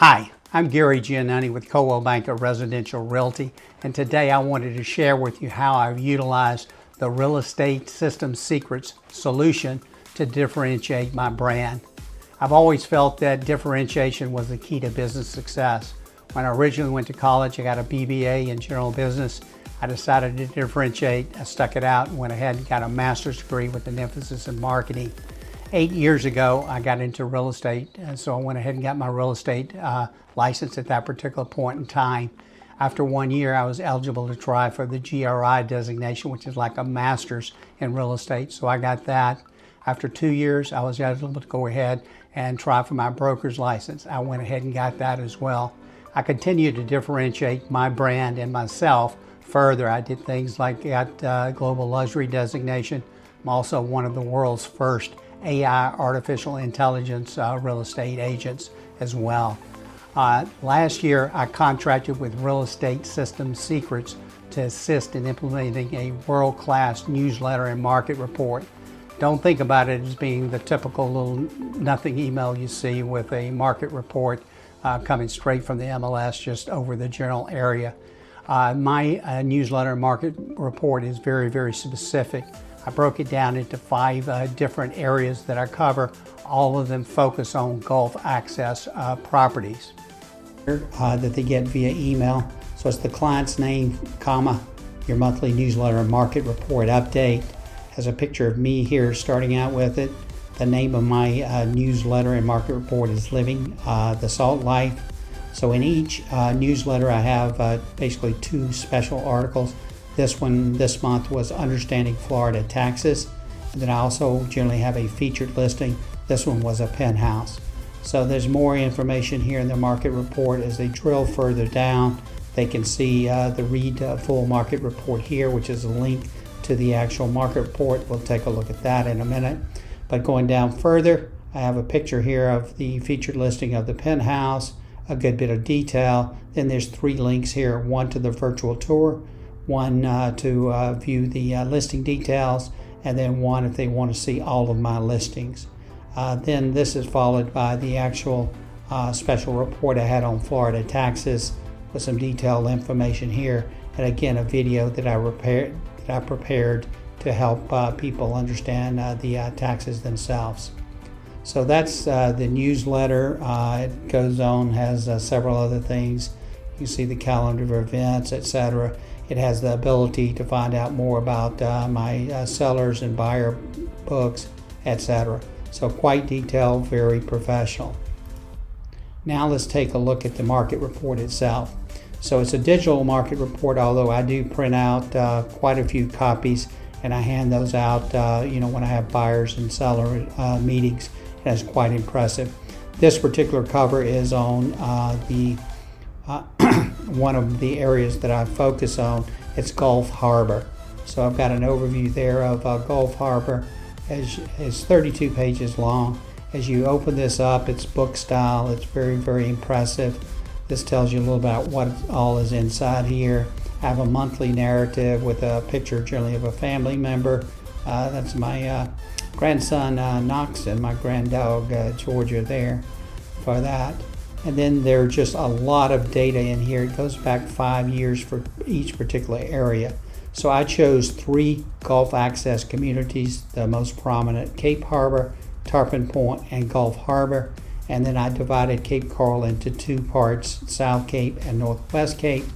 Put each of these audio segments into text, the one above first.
Hi, I'm Gary Giannoni with Coldwell Banker Residential Realty, and today I wanted to share with you how I've utilized the Real Estate System Secrets solution to differentiate my brand. I've always felt that differentiation was the key to business success. When I originally went to college, I got a BBA in general business. I decided to differentiate. I stuck it out and went ahead and got a master's degree with an emphasis in marketing. 8 years ago, I got into real estate, and so I went ahead and got my real estate license at that particular point in time. After 1 year, I was eligible to try for the GRI designation, which is like a master's in real estate, so I got that. After 2 years, I was eligible to go ahead and try for my broker's license. I went ahead and got that as well. I continued to differentiate my brand and myself further. I did things like got global luxury designation. I'm also one of the world's first AI, artificial intelligence real estate agents as well. Last year, I contracted with Real Estate System Secrets to assist in implementing a world-class newsletter and market report. Don't think about it as being the typical little nothing email you see with a market report coming straight from the MLS just over the general area. My newsletter and market report is very, very specific. I broke it down into 5 different areas that I cover. All of them focus on Gulf access properties that they get via email. So it's the client's name, comma, your monthly newsletter and market report update. Has a picture of me here starting out with it. The name of my newsletter and market report is Living the Salt Life. So in each newsletter I have basically 2 special articles. This one this month was Understanding Florida Taxes. And then I also generally have a featured listing. This one was a penthouse. So there's more information here in the market report. As they drill further down, they can see the read full market report here, which is a link to the actual market report. We'll take a look at that in a minute. But going down further, I have a picture here of the featured listing of the penthouse, a good bit of detail. Then there's 3 links here, one to the virtual tour, one to view the listing details, and then one if they want to see all of my listings. Then this is followed by the actual special report I had on Florida taxes with some detailed information here, and again a video that I prepared to help people understand the taxes themselves. So that's the newsletter. It goes on, has several other things. You see the calendar of events, etc. It has the ability to find out more about my sellers and buyer books, etc. So quite detailed, very professional. Now let's take a look at the market report itself. So it's a digital market report, although I do print out quite a few copies, and I hand those out when I have buyers and seller meetings. That's quite impressive. This particular cover is on the one of the areas that I focus on. It's Gulf Harbor. So I've got an overview there of Gulf Harbor. It's 32 pages long. As you open this up, it's book style. It's very, very impressive. This tells you a little about what all is inside here. I have a monthly narrative with a picture generally of a family member. That's my grandson Knox and my granddog Georgia there for that. And then there are just a lot of data in here. It goes back 5 years for each particular area. So I chose 3 Gulf access communities, the most prominent: Cape Harbor, Tarpon Point, and Gulf Harbor. And then I divided Cape Coral into 2 parts, South Cape and Northwest Cape,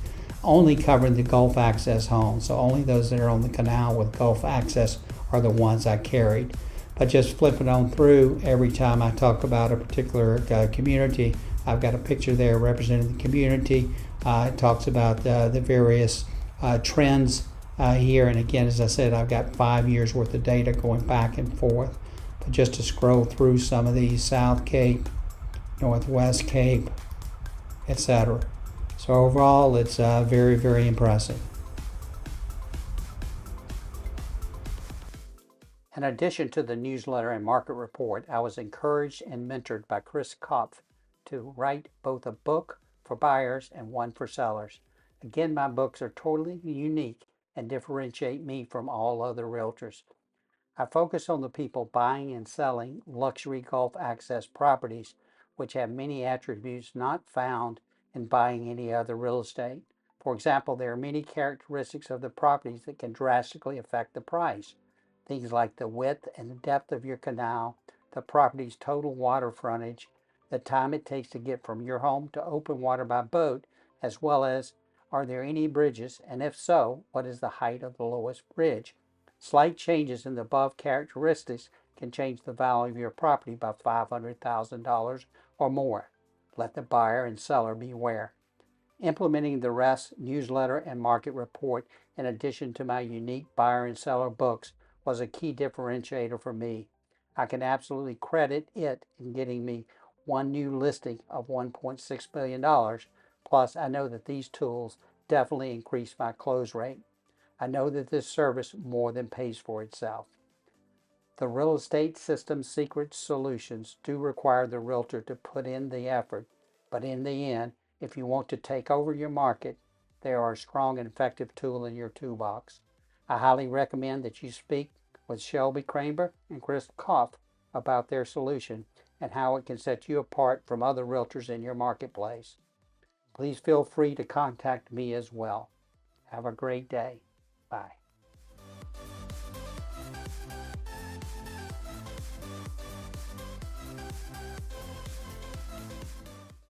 only covering the Gulf access homes. So only those that are on the canal with Gulf access are the ones I carried. But just flipping on through, every time I talk about a particular community, I've got a picture there representing the community. It talks about the various trends here. And again, as I said, I've got 5 years worth of data going back and forth. But just to scroll through some of these: South Cape, Northwest Cape, etc. So overall, it's very, very impressive. In addition to the newsletter and market report, I was encouraged and mentored by Chris Kopf to write both a book for buyers and one for sellers. Again, my books are totally unique and differentiate me from all other realtors. I focus on the people buying and selling luxury Gulf access properties which have many attributes not found in buying any other real estate. For example, there are many characteristics of the properties that can drastically affect the price. Things like the width and the depth of your canal, the property's total water frontage, the time it takes to get from your home to open water by boat, as well as are there any bridges, and if so, what is the height of the lowest bridge? Slight changes in the above characteristics can change the value of your property by $500,000 or more. Let the buyer and seller beware. Implementing the RESS newsletter and market report, in addition to my unique buyer and seller books, was a key differentiator for me. I can absolutely credit it in getting me one new listing of $1.6 billion. Plus, I know that these tools definitely increase my close rate. I know that this service more than pays for itself. The real estate system secret solutions do require the realtor to put in the effort, but in the end, if you want to take over your market, they are a strong and effective tool in your toolbox. I highly recommend that you speak with Shelby Kramer and Chris Koff about their solution and how it can set you apart from other realtors in your marketplace. Please feel free to contact me as well. Have a great day. Bye.